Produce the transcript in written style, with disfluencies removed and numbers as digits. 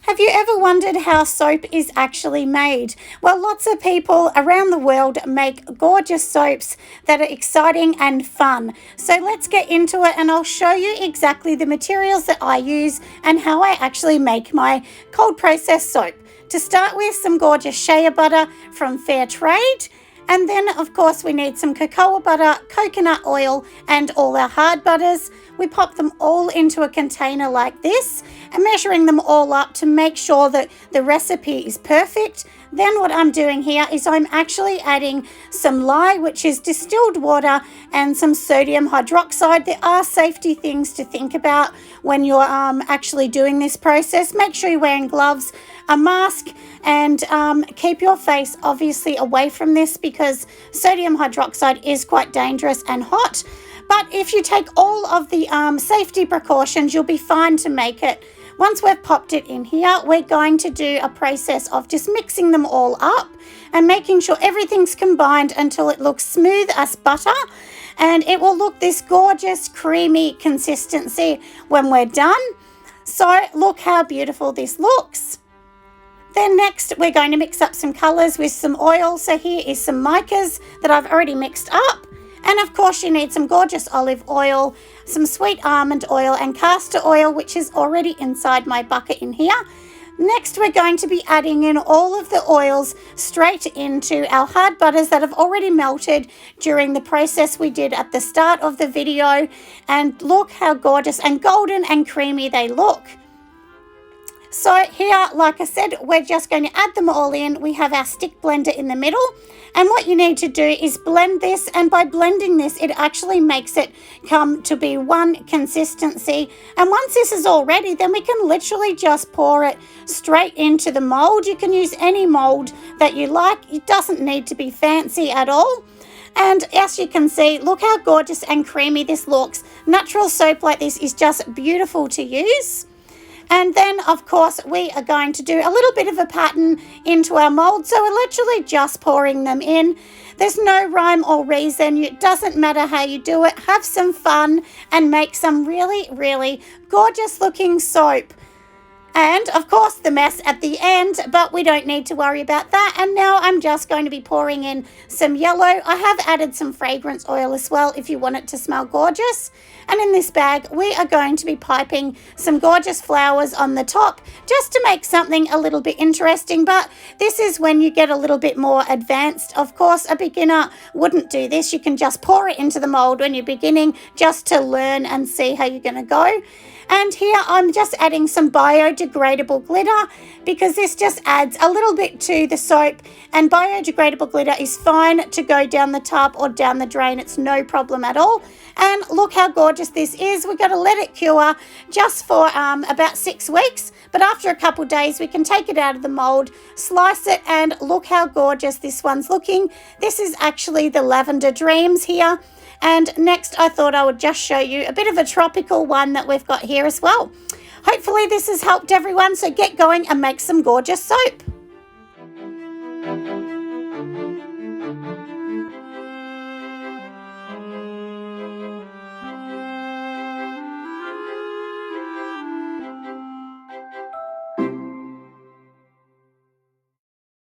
Have you ever wondered how soap is actually made? Well, lots of people around the world make gorgeous soaps that are exciting and fun. So let's get into it and I'll show you exactly the materials that I use and how I actually make my cold process soap. To start with, some gorgeous shea butter from Fair Trade. And then, of course, we need some cocoa butter, coconut oil, and all our hard butters. We pop them all into a container like this and measuring them all up to make sure that the recipe is perfect. Then what I'm doing here is I'm actually adding some lye, which is distilled water, and some sodium hydroxide. There are safety things to think about when you're actually doing this process. Make sure you're wearing gloves, a mask, and keep your face obviously away from this because sodium hydroxide is quite dangerous and hot. But if you take all of the safety precautions, you'll be fine to make it. Once we've popped it in here, we're going to do a process of just mixing them all up and making sure everything's combined until it looks smooth as butter. And it will look this gorgeous, creamy consistency when we're done. So look how beautiful this looks. Then next, we're going to mix up some colours with some oil. So here is some micas that I've already mixed up. And of course, you need some gorgeous olive oil, some sweet almond oil and castor oil, which is already inside my bucket in here. Next, we're going to be adding in all of the oils straight into our hard butters that have already melted during the process we did at the start of the video. And look how gorgeous and golden and creamy they look. So here, like I said, we're just going to add them all in. We have our stick blender in the middle. And what you need to do is blend this. And by blending this, it actually makes it come to be one consistency. And once this is all ready, then we can literally just pour it straight into the mold. You can use any mold that you like. It doesn't need to be fancy at all. And as you can see, look how gorgeous and creamy this looks. Natural soap like this is just beautiful to use. And then, of course, we are going to do a little bit of a pattern into our mold. So we're literally just pouring them in. There's no rhyme or reason. It doesn't matter how you do it. Have some fun and make some really, really gorgeous looking soap. And, of course, the mess at the end, but we don't need to worry about that. And now I'm just going to be pouring in some yellow. I have added some fragrance oil as well if you want it to smell gorgeous. And in this bag, we are going to be piping some gorgeous flowers on the top just to make something a little bit interesting. But this is when you get a little bit more advanced. Of course, a beginner wouldn't do this. You can just pour it into the mold when you're beginning just to learn and see how you're going to go. And here I'm just adding some biodegradable glitter because this just adds a little bit to the soap, and biodegradable glitter is fine to go down the tub or down the drain. It's no problem at all. And look how gorgeous this is. We've got to let it cure just for about 6 weeks. But after a couple of days, we can take it out of the mold, slice it, and look how gorgeous this one's looking. This is actually the Lavender Dreams here. And next, I thought I would just show you a bit of a tropical one that we've got here as well. Hopefully this has helped everyone, so get going and make some gorgeous soap.